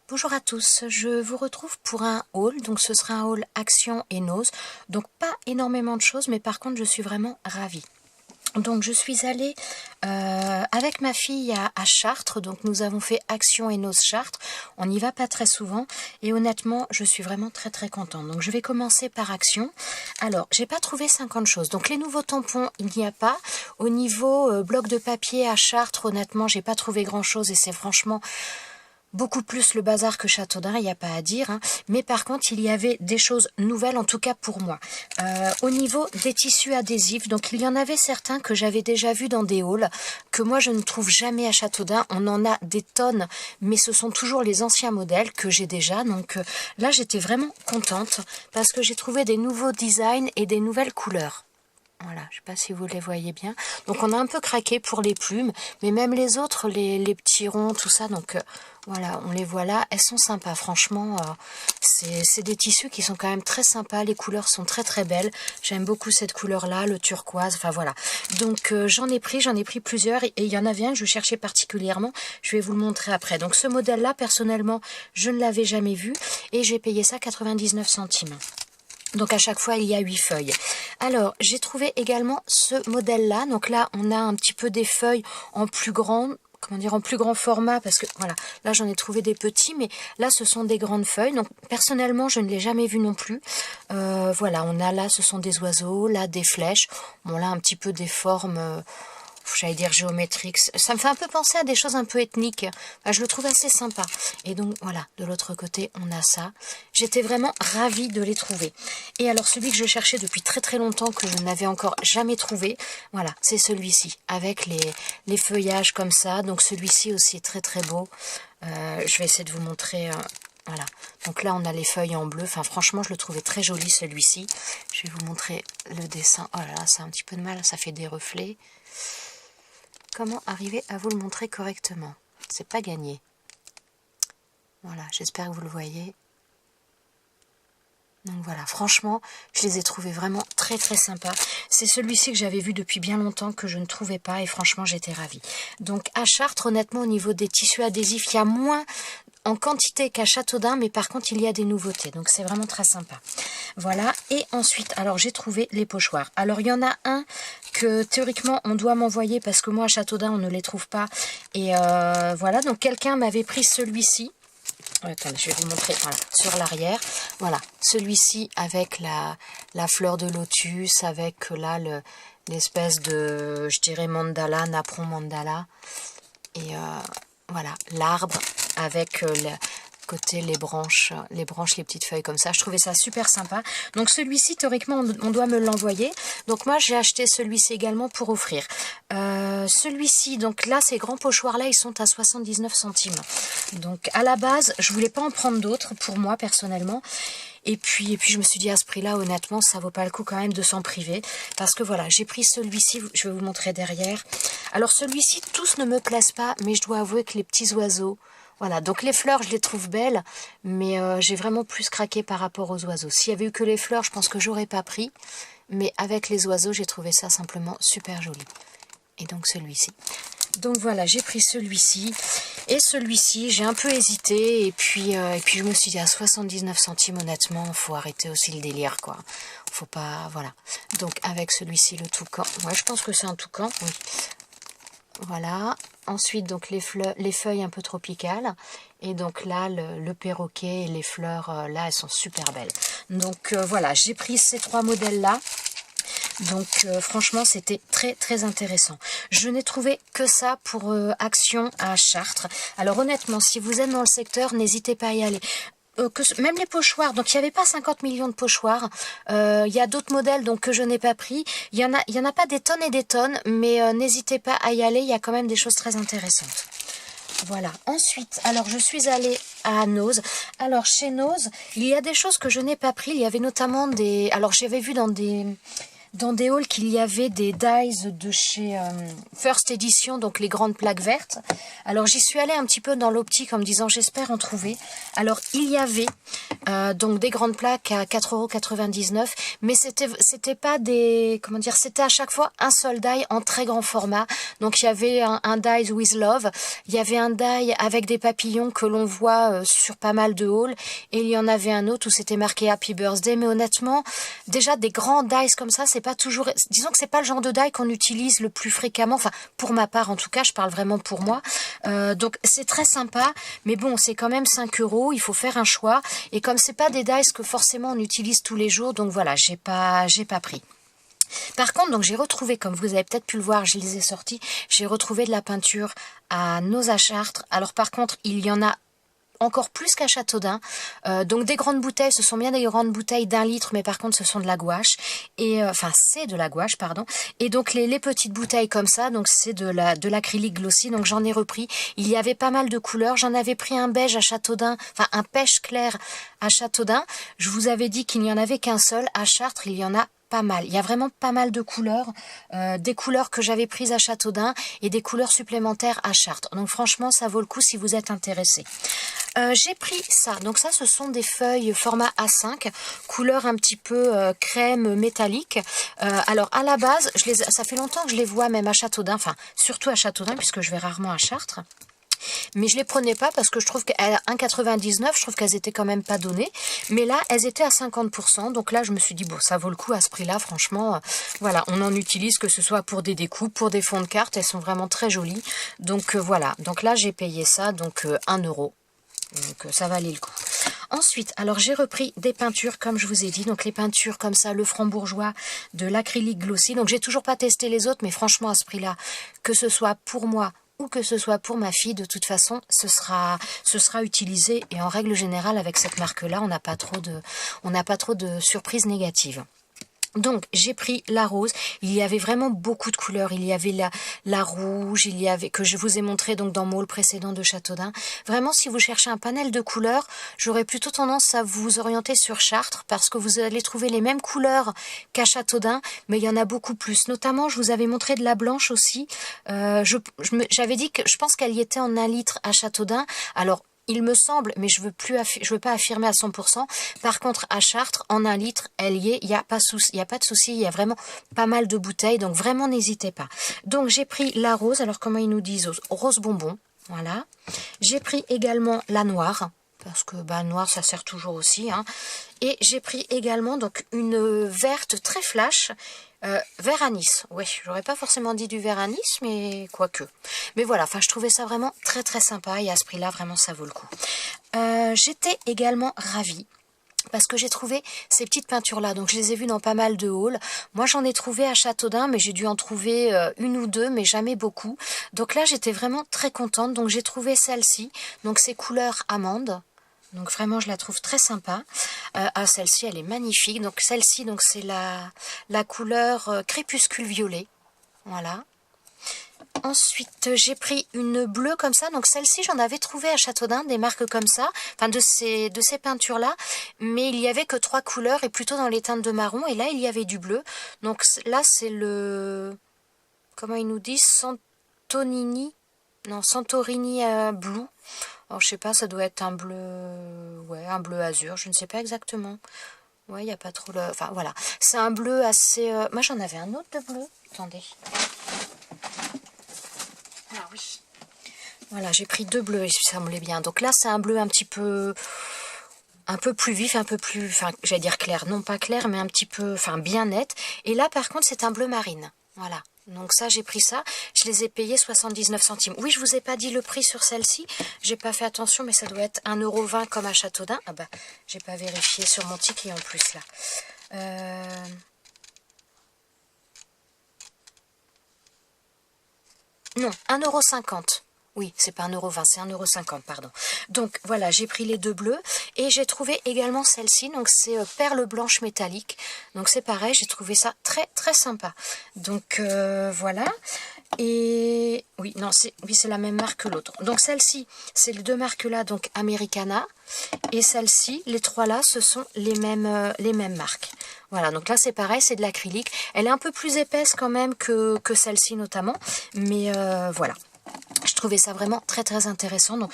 Bonjour à tous, je vous retrouve pour un haul, donc ce sera un haul Action et Nose, donc pas énormément de choses, mais par contre je suis vraiment ravie. Donc je suis allée avec ma fille à Chartres, donc nous avons fait Action et Nose Chartres, on n'y va pas très souvent et honnêtement je suis vraiment très contente. Donc je vais commencer par Action. Alors j'ai pas trouvé 50 choses, donc les nouveaux tampons il n'y a pas. Au niveau bloc de papier à Chartres, honnêtement j'ai pas trouvé grand chose et c'est franchement beaucoup plus le bazar que Châteaudun, il n'y a pas à dire, hein. Mais par contre, il y avait des choses nouvelles, en tout cas pour moi. Au niveau des tissus adhésifs, donc il y en avait certains que j'avais déjà vus dans des hauls, que moi je ne trouve jamais à Châteaudun. On en a des tonnes, mais ce sont toujours les anciens modèles que j'ai déjà. Donc là, j'étais vraiment contente parce que j'ai trouvé des nouveaux designs et des nouvelles couleurs. Voilà, je ne sais pas si vous les voyez bien. Donc on a un peu craqué pour les plumes, mais même les autres, les petits ronds, tout ça, donc voilà, on les voit là, elles sont sympas, franchement, c'est des tissus qui sont quand même très sympas, les couleurs sont très belles, j'aime beaucoup cette couleur-là, le turquoise, enfin voilà. Donc j'en ai pris plusieurs, et il y en avait un que je cherchais particulièrement, je vais vous le montrer après. Donc ce modèle-là, personnellement, je ne l'avais jamais vu, et j'ai payé ça 99 centimes. Donc à chaque fois il y a 8 feuilles. Alors j'ai trouvé également ce modèle là. Donc là on a un petit peu des feuilles en plus grand, comment dire, en plus grand format, parce que voilà, là j'en ai trouvé des petits, mais là ce sont des grandes feuilles. Donc personnellement je ne l'ai jamais vu non plus. Voilà, on a là, ce sont des oiseaux, là des flèches. Bon là un petit peu des formes, j'allais dire géométriques, ça me fait un peu penser à des choses un peu ethniques. Enfin, je le trouve assez sympa. Et donc voilà, de l'autre côté on a ça. J'étais vraiment ravie de les trouver. Et alors celui que je cherchais depuis très longtemps, que je n'avais encore jamais trouvé, voilà, c'est celui-ci, avec les feuillages comme ça. Donc celui-ci aussi est très beau. Je vais essayer de vous montrer. Voilà, donc là on a les feuilles en bleu, enfin franchement je le trouvais très joli celui-ci. Je vais vous montrer le dessin. Oh là là, c'est un petit peu de mal, ça fait des reflets. Comment arriver à vous le montrer correctement? C'est pas gagné. Voilà, j'espère que vous le voyez. Donc voilà, franchement, je les ai trouvés vraiment très sympas. C'est celui-ci que j'avais vu depuis bien longtemps, que je ne trouvais pas, et franchement j'étais ravie. Donc à Chartres, honnêtement, au niveau des tissus adhésifs, il y a moins en quantité qu'à Châteaudun, mais par contre il y a des nouveautés, donc c'est vraiment très sympa. Voilà, et ensuite, alors j'ai trouvé les pochoirs. Alors il y en a un que théoriquement on doit m'envoyer, parce que moi à Châteaudun on ne les trouve pas, et voilà, donc quelqu'un m'avait pris celui-ci. Attendez, je vais vous montrer, voilà, sur l'arrière. Voilà, celui-ci avec la fleur de lotus, avec là l'espèce de, je dirais, mandala, napperon mandala. Et voilà, l'arbre avec côté les branches, les petites feuilles comme ça. Je trouvais ça super sympa. Donc celui-ci, théoriquement, on doit me l'envoyer. Donc moi, j'ai acheté celui-ci également pour offrir. Celui-ci, donc là, ces grands pochoirs-là, ils sont à 79 centimes. Donc à la base, je voulais pas en prendre d'autres pour moi, personnellement. Et puis je me suis dit, à ce prix-là, honnêtement, ça vaut pas le coup quand même de s'en priver. Parce que voilà, j'ai pris celui-ci, je vais vous montrer derrière. Alors celui-ci, tous ne me plaisent pas, mais je dois avouer que les petits oiseaux... Voilà, donc les fleurs, je les trouve belles, mais j'ai vraiment plus craqué par rapport aux oiseaux. S'il y avait eu que les fleurs, je pense que j'aurais pas pris. Mais avec les oiseaux, j'ai trouvé ça simplement super joli. Et donc celui-ci. Donc voilà, j'ai pris celui-ci. Et celui-ci, j'ai un peu hésité. Et puis je me suis dit, à 79 centimes, honnêtement, faut arrêter aussi le délire, quoi. Faut pas... Voilà. Donc avec celui-ci, le toucan. Ouais, je pense que c'est un toucan, oui. Voilà. Ensuite, donc les feuilles un peu tropicales. Et donc là, le perroquet et les fleurs, là, elles sont super belles. Donc voilà, j'ai pris ces trois modèles-là. Donc franchement, c'était très intéressant. Je n'ai trouvé que ça pour Action à Chartres. Alors honnêtement, si vous êtes dans le secteur, n'hésitez pas à y aller. Même les pochoirs, donc il n'y avait pas 50 millions de pochoirs. Il y a d'autres modèles donc que je n'ai pas pris. Il y en a pas des tonnes et des tonnes, mais n'hésitez pas à y aller. Il y a quand même des choses très intéressantes. Voilà. Ensuite, alors je suis allée à Nose. Alors chez Nose, il y a des choses que je n'ai pas pris. Il y avait notamment des... Alors j'avais vu dans des dans des hauls qu'il y avait des dies de chez First Edition, donc les grandes plaques vertes. Alors j'y suis allée un petit peu dans l'optique en me disant j'espère en trouver. Alors il y avait donc des grandes plaques à 4,99 €, mais c'était pas des, comment dire, c'était à chaque fois un seul die en très grand format. Donc il y avait un die with love, il y avait un die avec des papillons que l'on voit sur pas mal de hauls, et il y en avait un autre où c'était marqué Happy Birthday. Mais honnêtement, déjà des grands dies comme ça, c'est pas toujours, disons que c'est pas le genre de die qu'on utilise le plus fréquemment, enfin pour ma part en tout cas, je parle vraiment pour moi. Donc c'est très sympa, mais bon, c'est quand même 5 €, il faut faire un choix, et comme c'est pas des dies que forcément on utilise tous les jours, donc voilà, j'ai pas pris. Par contre, donc j'ai retrouvé, comme vous avez peut-être pu le voir, je les ai sortis, j'ai retrouvé de la peinture à Noz à Chartres. Alors par contre, il y en a encore plus qu'à Châteaudun. Donc des grandes bouteilles, ce sont bien des grandes bouteilles d'1 litre, mais par contre ce sont de la gouache, et enfin c'est de la gouache, pardon. Et donc les petites bouteilles comme ça, donc c'est de l'acrylique glossy. Donc j'en ai repris, il y avait pas mal de couleurs. J'en avais pris un beige à Châteaudun, enfin un pêche clair à Châteaudun. Je vous avais dit qu'il n'y en avait qu'un seul. À Chartres, il y en a pas mal. Il y a vraiment pas mal de couleurs, des couleurs que j'avais prises à Châteaudun et des couleurs supplémentaires à Chartres. Donc franchement, ça vaut le coup si vous êtes intéressé. J'ai pris ça. Donc ça, ce sont des feuilles format A5, couleur un petit peu crème métallique. Alors à la base, ça fait longtemps que je les vois même à Châteaudun, enfin surtout à Châteaudun puisque je vais rarement à Chartres. Mais je les prenais pas parce que je trouve qu'à 1,99 €, je trouve qu'elles étaient quand même pas données. Mais là, elles étaient à 50%. Donc là, je me suis dit, bon, ça vaut le coup à ce prix-là. Franchement, voilà, on en utilise que ce soit pour des découpes, pour des fonds de cartes. Elles sont vraiment très jolies. Donc voilà. Donc là, j'ai payé ça, donc 1 €. Donc ça valait le coup. Ensuite, alors j'ai repris des peintures comme je vous ai dit, donc les peintures comme ça, le Franc-Bourgeois, de l'acrylique glossy. Donc j'ai toujours pas testé les autres, mais franchement à ce prix-là, que ce soit pour moi ou que ce soit pour ma fille, de toute façon, ce sera utilisé, et en règle générale avec cette marque-là, on n'a pas trop de surprises négatives. Donc j'ai pris la rose, il y avait vraiment beaucoup de couleurs, il y avait la rouge, il y avait, que je vous ai montré donc dans mon haul précédent de Châteaudun. Vraiment, si vous cherchez un panel de couleurs, j'aurais plutôt tendance à vous orienter sur Chartres, parce que vous allez trouver les mêmes couleurs qu'à Châteaudun, mais il y en a beaucoup plus. Notamment, je vous avais montré de la blanche aussi, j'avais dit que je pense qu'elle y était en 1 litre à Châteaudun. Alors il me semble, mais je veux pas affirmer à 100%. Par contre, à Chartres, en 1 litre, elle y est. Il y a pas de souci. Il y a vraiment pas mal de bouteilles. Donc vraiment, n'hésitez pas. Donc j'ai pris la rose. Alors comment ils nous disent? Rose bonbon. Voilà. J'ai pris également la noire, parce que noir ça sert toujours aussi, hein. Et j'ai pris également donc une verte très flash, vert anis. Oui, j'aurais pas forcément dit du vert anis, mais quoique. Mais voilà, enfin je trouvais ça vraiment très très sympa, et à ce prix-là, vraiment ça vaut le coup. J'étais également ravie parce que j'ai trouvé ces petites peintures-là. Donc je les ai vues dans pas mal de hauls. Moi j'en ai trouvé à Châteaudun, mais j'ai dû en trouver 1 ou 2, mais jamais beaucoup. Donc là j'étais vraiment très contente. Donc j'ai trouvé celle-ci, donc ces couleurs amandes. Donc vraiment je la trouve très sympa. Celle-ci elle est magnifique. Donc celle-ci, donc c'est la couleur crépuscule violet. Voilà. Ensuite, j'ai pris une bleue comme ça. Donc celle-ci, j'en avais trouvé à Châteaudun, des marques comme ça, enfin de ces peintures-là. Mais il y avait que 3 couleurs, et plutôt dans les teintes de marron. Et là, il y avait du bleu. Donc là, c'est le... Comment ils nous disent? Santorini Blue. Alors, je sais pas, ça doit être un bleu... Ouais, un bleu azur, je ne sais pas exactement. Ouais, il n'y a pas trop le... Enfin, voilà. C'est un bleu assez... Moi, j'en avais un autre de bleu. Attendez. Ah oui. Voilà, j'ai pris 2 bleus, ça me plaît bien. Donc là, c'est un bleu un peu plus vif, un peu plus... Enfin, j'allais dire clair. Non, pas clair, mais un petit peu... Enfin, bien net. Et là, par contre, c'est un bleu marine. Voilà. Donc ça, j'ai pris ça. Je les ai payés 79 centimes. Oui, je vous ai pas dit le prix sur celle-ci. J'ai pas fait attention, mais ça doit être 1,20 € comme à Châteaudun. Ah bah, j'ai pas vérifié sur mon ticket en plus, là. Non, 1,50 €. Oui, c'est pas 1,20 €, c'est 1,50 €, pardon. Donc voilà, j'ai pris les 2 bleus, et j'ai trouvé également celle-ci, donc c'est perle blanche métallique. Donc c'est pareil, j'ai trouvé ça très très sympa. Donc voilà. Et oui, non, c'est la même marque que l'autre. Donc celle-ci, c'est les deux marques-là, donc Americana. Et celle-ci, les trois là, ce sont les mêmes marques. Voilà, donc là c'est pareil, c'est de l'acrylique. Elle est un peu plus épaisse quand même que celle-ci notamment. Mais voilà. Je trouvais ça vraiment très très intéressant. Donc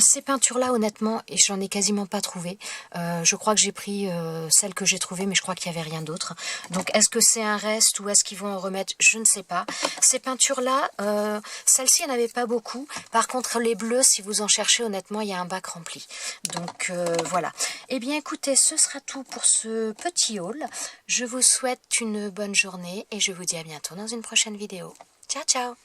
ces peintures là honnêtement, et j'en ai quasiment pas trouvé. Je crois que j'ai pris celles que j'ai trouvées, mais je crois qu'il n'y avait rien d'autre. Donc est-ce que c'est un reste ou est-ce qu'ils vont en remettre? Je ne sais pas. Ces peintures là, celle-ci il n'y en avait pas beaucoup. Par contre les bleus, si vous en cherchez honnêtement, il y a un bac rempli. Donc voilà. Eh bien écoutez, ce sera tout pour ce petit haul. Je vous souhaite une bonne journée et je vous dis à bientôt dans une prochaine vidéo. Ciao ciao!